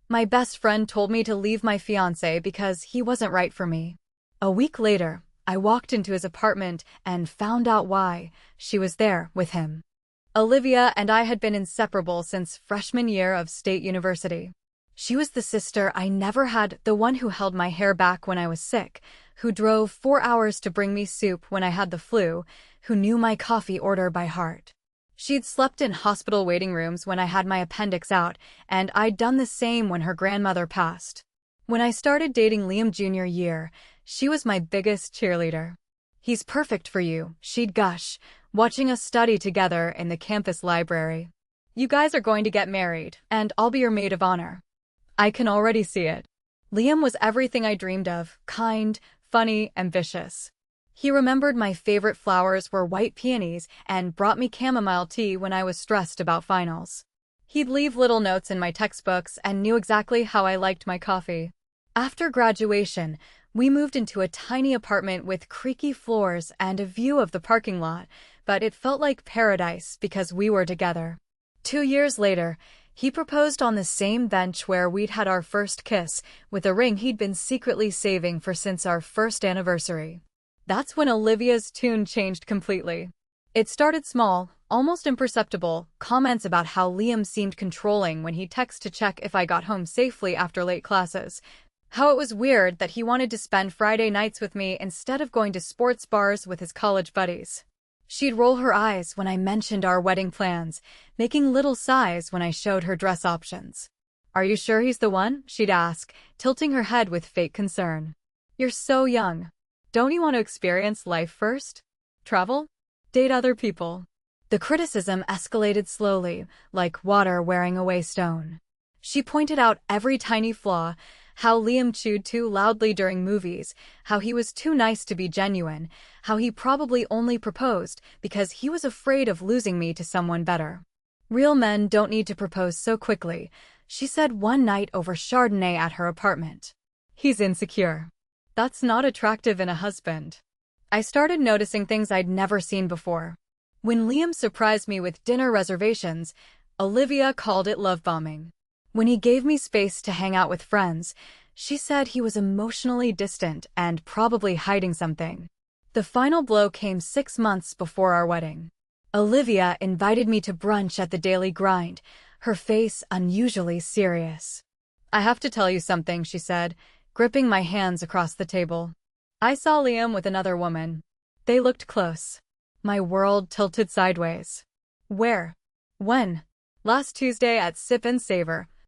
My best friend told me to leave my fiancé because he wasn't right for me. A week later, I walked into his apartment and found out why. She was there with him. Olivia and I had been inseparable since freshman year of State University. She was the sister I never had, the one who held my hair back when I was sick, who drove 4 hours to bring me soup when I had the flu, who knew my coffee order by heart. She'd slept in hospital waiting rooms when I had my appendix out, and I'd done the same when her grandmother passed. When I started dating Liam junior year, she was my biggest cheerleader. "He's perfect for you," she'd gush, watching us study together in the campus library. "You guys are going to get married, and I'll be your maid of honor." I can already see it. Liam was everything I dreamed of: kind, funny, ambitious. He remembered my favorite flowers were white peonies and brought me chamomile tea when I was stressed about finals. He'd leave little notes in my textbooks and knew exactly how I liked my coffee. After graduation, we moved into a tiny apartment with creaky floors and a view of the parking lot, but it felt like paradise because we were together. 2 years later, he proposed on the same bench where we'd had our first kiss, with a ring he'd been secretly saving for since our first anniversary. That's when Olivia's tune changed completely. It started small, almost imperceptible, comments about how Liam seemed controlling when he'd text to check if I got home safely after late classes, how it was weird that he wanted to spend Friday nights with me instead of going to sports bars with his college buddies. She'd roll her eyes when I mentioned our wedding plans, making little sighs when I showed her dress options. "Are you sure he's the one?" she'd ask, tilting her head with fake concern. "You're so young. Don't you want to experience life first? Travel? Date other people?" The criticism escalated slowly, like water wearing away stone. She pointed out every tiny flaw: how Liam chewed too loudly during movies, how he was too nice to be genuine, how he probably only proposed because he was afraid of losing me to someone better. "Real men don't need to propose so quickly," she said one night over Chardonnay at her apartment. "He's insecure. That's not attractive in a husband." I started noticing things I'd never seen before. When Liam surprised me with dinner reservations, Olivia called it love bombing. When he gave me space to hang out with friends, she said he was emotionally distant and probably hiding something. The final blow came 6 months before our wedding. Olivia invited me to brunch at the Daily Grind, her face unusually serious. "I have to tell you something," she said, gripping my hands across the table. "I saw Liam with another woman." They looked close. My world tilted sideways. "Where? When?" "Last Tuesday at Sip and Savor,"